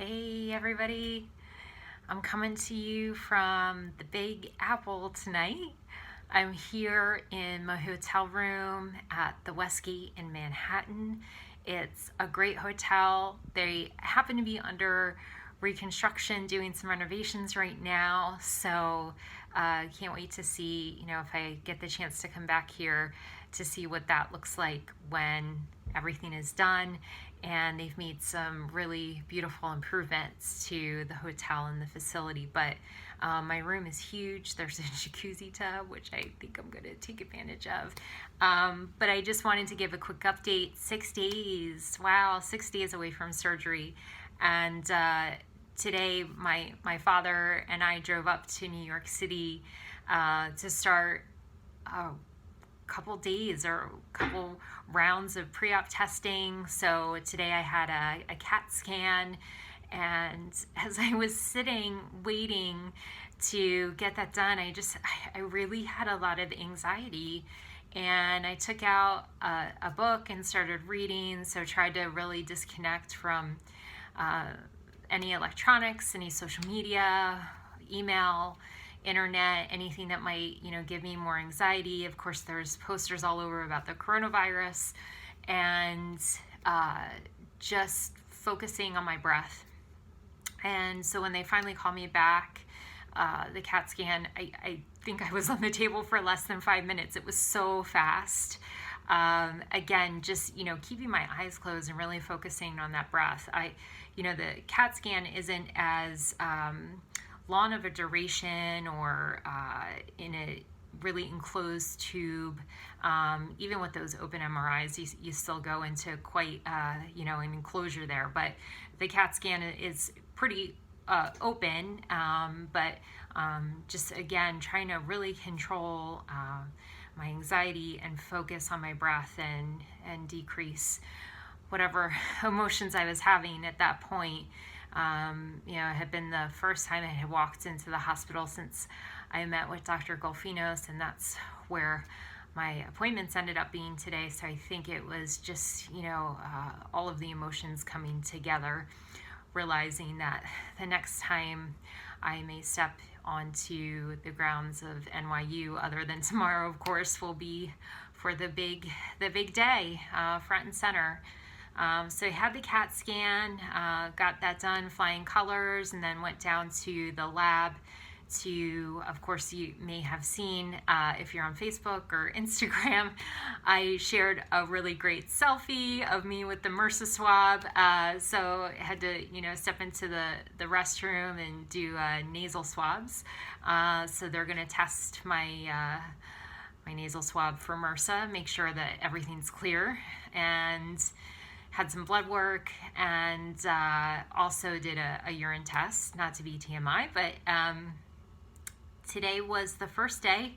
Hey everybody, I'm coming to you from the Big Apple tonight. I'm here in my hotel room at the Westgate in Manhattan. It's a great hotel. They happen to be under reconstruction, doing some renovations right now. So can't wait to see, if I get the chance to come back here to see what that looks like when everything is done. And they've made some really beautiful improvements to the hotel and the facility. But my room is huge. There's a jacuzzi tub, which I think I'm going to take advantage of. But I just wanted to give a quick update. 6 days. Wow, 6 days away from surgery. And today, my father and I drove up to New York City to start couple days or a couple rounds of pre-op testing. So today I had a CAT scan, and as I was sitting waiting to get that done, I really had a lot of anxiety, and I took out a book and started reading. So tried to really disconnect from any electronics, any social media, email, internet, anything that might, give me more anxiety. Of course, there's posters all over about the coronavirus, and just focusing on my breath. And so when they finally called me back, the CAT scan, I think I was on the table for less than 5 minutes. It was so fast. Again, just, keeping my eyes closed and really focusing on that breath. The CAT scan isn't as long of a duration or in a really enclosed tube. Even with those open MRIs, you still go into quite, an enclosure there. But the CAT scan is pretty open, but just, again, trying to really control my anxiety and focus on my breath and decrease whatever emotions I was having at that point. It had been the first time I had walked into the hospital since I met with Dr. Golfinos, and that's where my appointments ended up being today. So I think it was just, all of the emotions coming together, realizing that the next time I may step onto the grounds of NYU, other than tomorrow, of course, will be for the big day, front and center. So I had the CAT scan, got that done, flying colors, and then went down to the lab to, of course, you may have seen, if you're on Facebook or Instagram, I shared a really great selfie of me with the MRSA swab. So I had to, step into the restroom and do nasal swabs. So they're going to test my nasal swab for MRSA, make sure that everything's clear, and had some blood work, and also did a urine test, not to be TMI, but today was the first day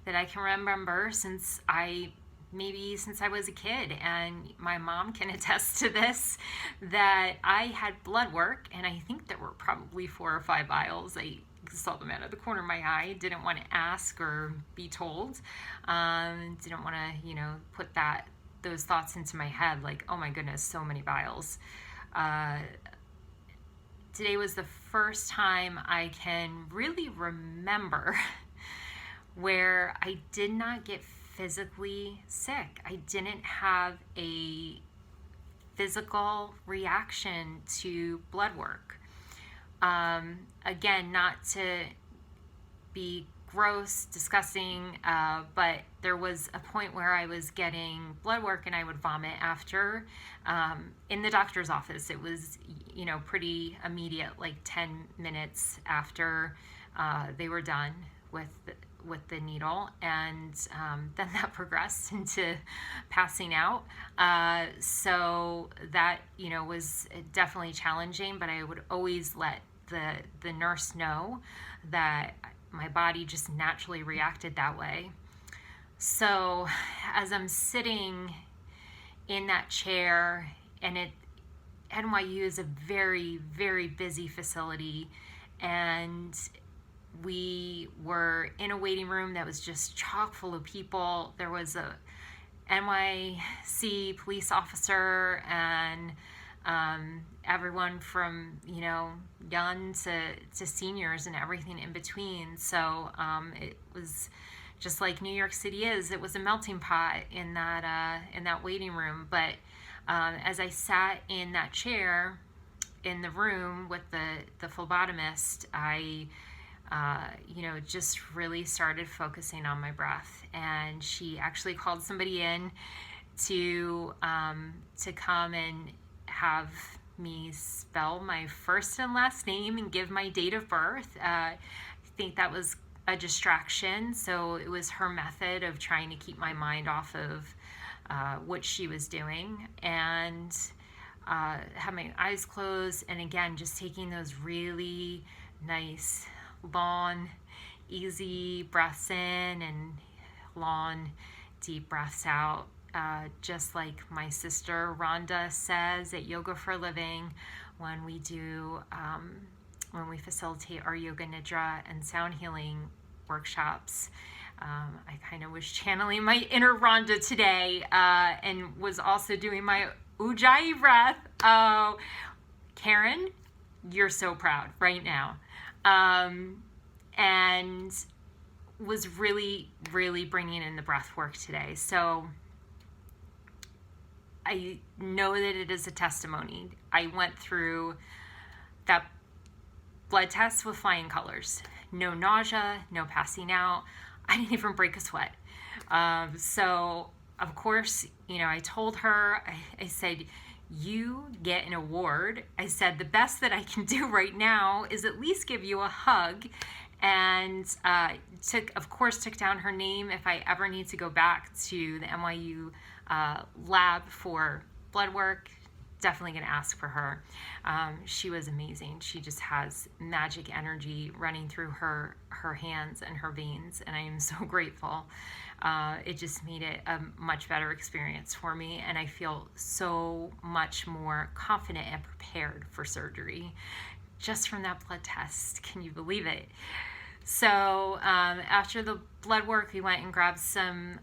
that I can remember since I was a kid, and my mom can attest to this, that I had blood work, and I think there were probably 4 or 5 vials. I saw them out of the corner of my eye, didn't want to ask or be told, didn't want to, put those thoughts into my head, like, oh my goodness, so many vials. Today was the first time I can really remember where I did not get physically sick. I didn't have a physical reaction to blood work. Again, not to be gross, disgusting, but there was a point where I was getting blood work and I would vomit after. In the doctor's office, it was, pretty immediate, like 10 minutes after they were done with the needle, and then that progressed into passing out. So that, was definitely challenging, but I would always let the nurse know that my body just naturally reacted that way. So as I'm sitting in that chair, and NYU is a very, very busy facility, and we were in a waiting room that was just chock full of people. There was a NYC police officer and everyone from, young to seniors and everything in between. So it was just like New York City is. It was a melting pot in that waiting room. But as I sat in that chair in the room with the phlebotomist, I just really started focusing on my breath. And she actually called somebody in to come and have me spell my first and last name and give my date of birth. I think that was a distraction, so it was her method of trying to keep my mind off of what she was doing. And had my eyes closed, and again, just taking those really nice, long, easy breaths in and long, deep breaths out. Just like my sister Rhonda says at Yoga for a Living, when we facilitate our yoga nidra and sound healing workshops. I kind of was channeling my inner Rhonda today, and was also doing my Ujjayi breath. Oh, Karen, you're so proud right now. And was really, really bringing in the breath work today. So I know that it is a testimony. I went through that blood test with flying colors. No nausea, no passing out. I didn't even break a sweat. So, of course, I told her, I said, you get an award. I said, the best that I can do right now is at least give you a hug. And took down her name. If I ever need to go back to the NYU lab for blood work, definitely going to ask for her. She was amazing. She just has magic energy running through her hands and her veins, and I am so grateful. It just made it a much better experience for me, and I feel so much more confident and prepared for surgery just from that blood test. Can you believe it? So after the blood work, we went and grabbed some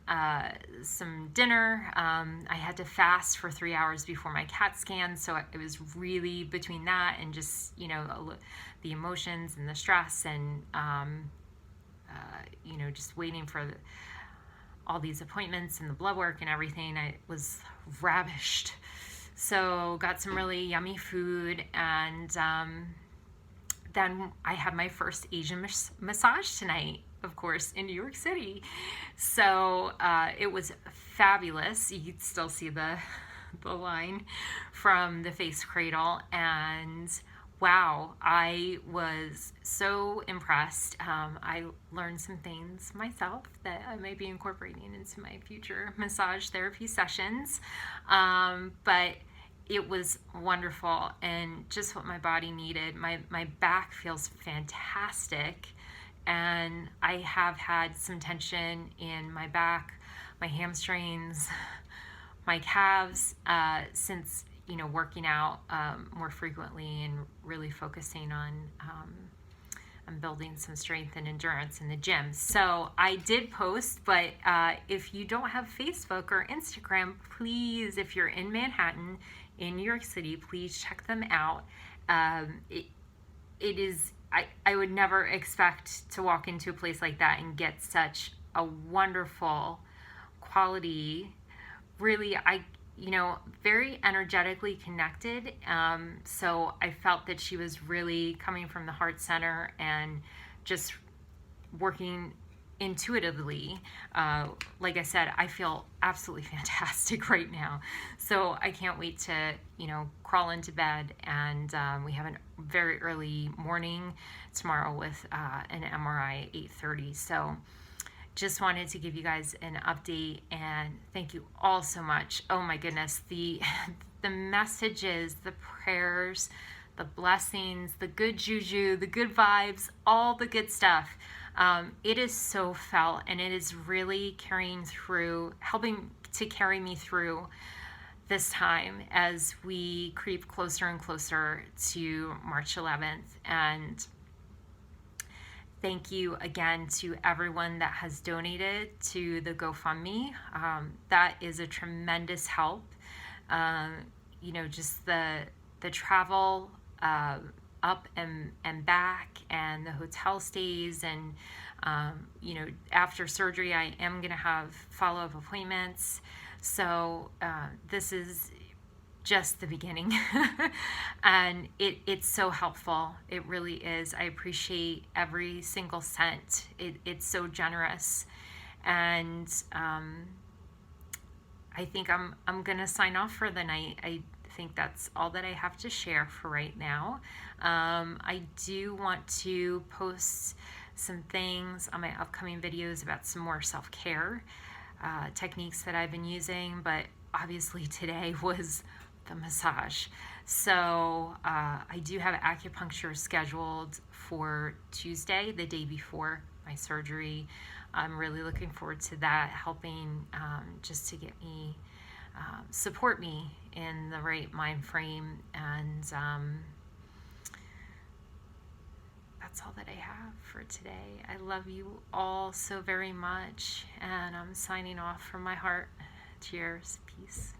dinner. I had to fast for 3 hours before my CAT scan, so it was really between that and just the emotions and the stress and just waiting for all these appointments and the blood work and everything. I was ravished. So got some really yummy food, and then I had my first Asian massage tonight, of course, in New York City. So it was fabulous. You can still see the line from the face cradle. And wow, I was so impressed. I learned some things myself that I may be incorporating into my future massage therapy sessions. But it was wonderful and just what my body needed. My back feels fantastic, and I have had some tension in my back, my hamstrings, my calves since working out more frequently and really focusing on building some strength and endurance in the gym. So I did post, but if you don't have Facebook or Instagram, please, if you're in Manhattan, in New York City, please check them out. It is, I would never expect to walk into a place like that and get such a wonderful quality, really, very energetically connected. So I felt that she was really coming from the heart center and just working intuitively. Like I said, I feel absolutely fantastic right now. So I can't wait to, crawl into bed. And we have a very early morning tomorrow with an MRI at 8:30. So just wanted to give you guys an update, and thank you all so much. Oh my goodness, the messages, the prayers, the blessings, the good juju, the good vibes, all the good stuff. It is so felt, and it is really helping to carry me through this time as we creep closer and closer to March 11th. And thank you again to everyone that has donated to the GoFundMe. That is a tremendous help. Just the the travel up and back, and the hotel stays, and after surgery I am going to have follow-up appointments. So this is just the beginning. And it's so helpful. It really is. I appreciate every single cent. It's so generous. And I think I'm gonna sign off for the night. I think that's all that I have to share for right now. I do want to post some things on my upcoming videos about some more self-care techniques that I've been using, but obviously today was the massage. So I do have acupuncture scheduled for Tuesday, the day before my surgery. I'm really looking forward to that, helping just to get me, support me in the right mind frame. And that's all that I have for today. I love you all so very much, and I'm signing off from my heart. Cheers. Peace.